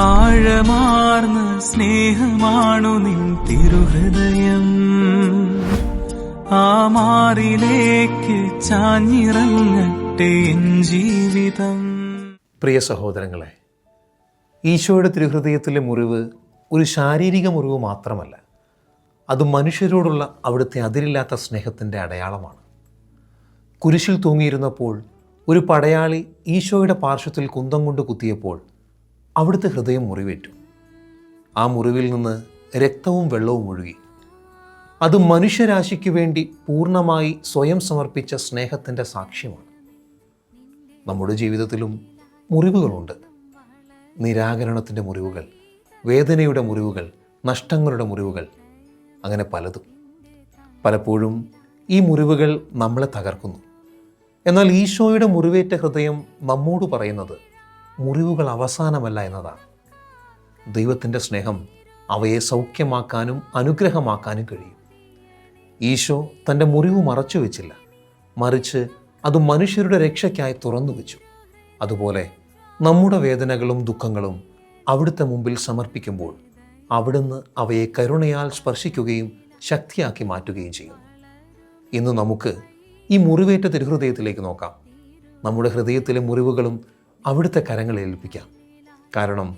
ആഴമാർന്ന സ്നേഹമാണു നിൻ തിരുഹൃദയം, ആ മാറിലേക്ക് ചാഞ്ഞിറങ്ങട്ടെ എൻ ജീവിതം. പ്രിയ സഹോദരങ്ങളെ, ഈശോയുടെ തിരുഹൃദയത്തിലെ മുറിവ് ഒരു ശാരീരിക മുറിവ് മാത്രമല്ല, അത് മനുഷ്യരോടുള്ള അവിടുത്തെ അതിരില്ലാത്ത സ്നേഹത്തിൻ്റെ അടയാളമാണ്. കുരിശിൽ തൂങ്ങിയിരുന്നപ്പോൾ ഒരു പടയാളി ഈശോയുടെ പാർശ്വത്തിൽ കുന്തം കൊണ്ട് കുത്തിയപ്പോൾ അവിടുത്തെ ഹൃദയം മുറിവേറ്റു. ആ മുറിവിൽ നിന്ന് രക്തവും വെള്ളവും ഒഴുകി. അത് മനുഷ്യരാശിക്ക് വേണ്ടി പൂർണ്ണമായി സ്വയം സമർപ്പിച്ച സ്നേഹത്തിൻ്റെ സാക്ഷ്യമാണ്. നമ്മുടെ ജീവിതത്തിലും മുറിവുകളുണ്ട്. നിരാകരണത്തിൻ്റെ മുറിവുകൾ, വേദനയുടെ മുറിവുകൾ, നഷ്ടങ്ങളുടെ മുറിവുകൾ, അങ്ങനെ പലതും. പലപ്പോഴും ഈ മുറിവുകൾ നമ്മളെ തകർക്കുന്നു. എന്നാൽ ഈശോയുടെ മുറിവേറ്റ ഹൃദയം നമ്മോട് പറയുന്നത് മുറിവുകൾ അവസാനമല്ല എന്നതാണ്. ദൈവത്തിൻ്റെ സ്നേഹം അവയെ സൗഖ്യമാക്കാനും അനുഗ്രഹമാക്കാനും കഴിയും. ഈശോ തൻ്റെ മുറിവ് മറച്ചു വെച്ചില്ല, മറിച്ച് അത് മനുഷ്യരുടെ രക്ഷയ്ക്കായി തുറന്നു വെച്ചു. അതുപോലെ നമ്മുടെ വേദനകളും ദുഃഖങ്ങളും അവിടുത്തെ മുമ്പിൽ സമർപ്പിക്കുമ്പോൾ അവിടുന്ന് അവയെ കരുണയാൽ സ്പർശിക്കുകയും ശക്തിയാക്കി മാറ്റുകയും ചെയ്യുന്നു. ഇന്ന് നമുക്ക് ഈ മുറിവേറ്റ തിരുഹൃദയത്തിലേക്ക് നോക്കാം. നമ്മുടെ ഹൃദയത്തിലെ മുറിവുകളും അവിടുത്തെ കരങ്ങളിൽ ഏൽപ്പിക്കാം. കാരണം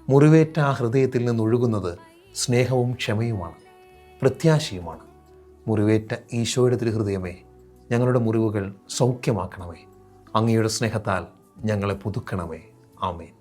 മുറിവേറ്റ ആ ഹൃദയത്തിൽ നിന്നൊഴുകുന്നത് സ്നേഹവും ക്ഷമയുമാണ്, പ്രത്യാശയുമാണ്. മുറിവേറ്റ ഈശോയുടെ തിരുഹൃദയമേ, ഞങ്ങളുടെ മുറിവുകൾ സൗഖ്യമാക്കണമേ. അങ്ങയുടെ സ്നേഹത്താൽ ഞങ്ങളെ പുതുക്കണമേ. ആമേൻ.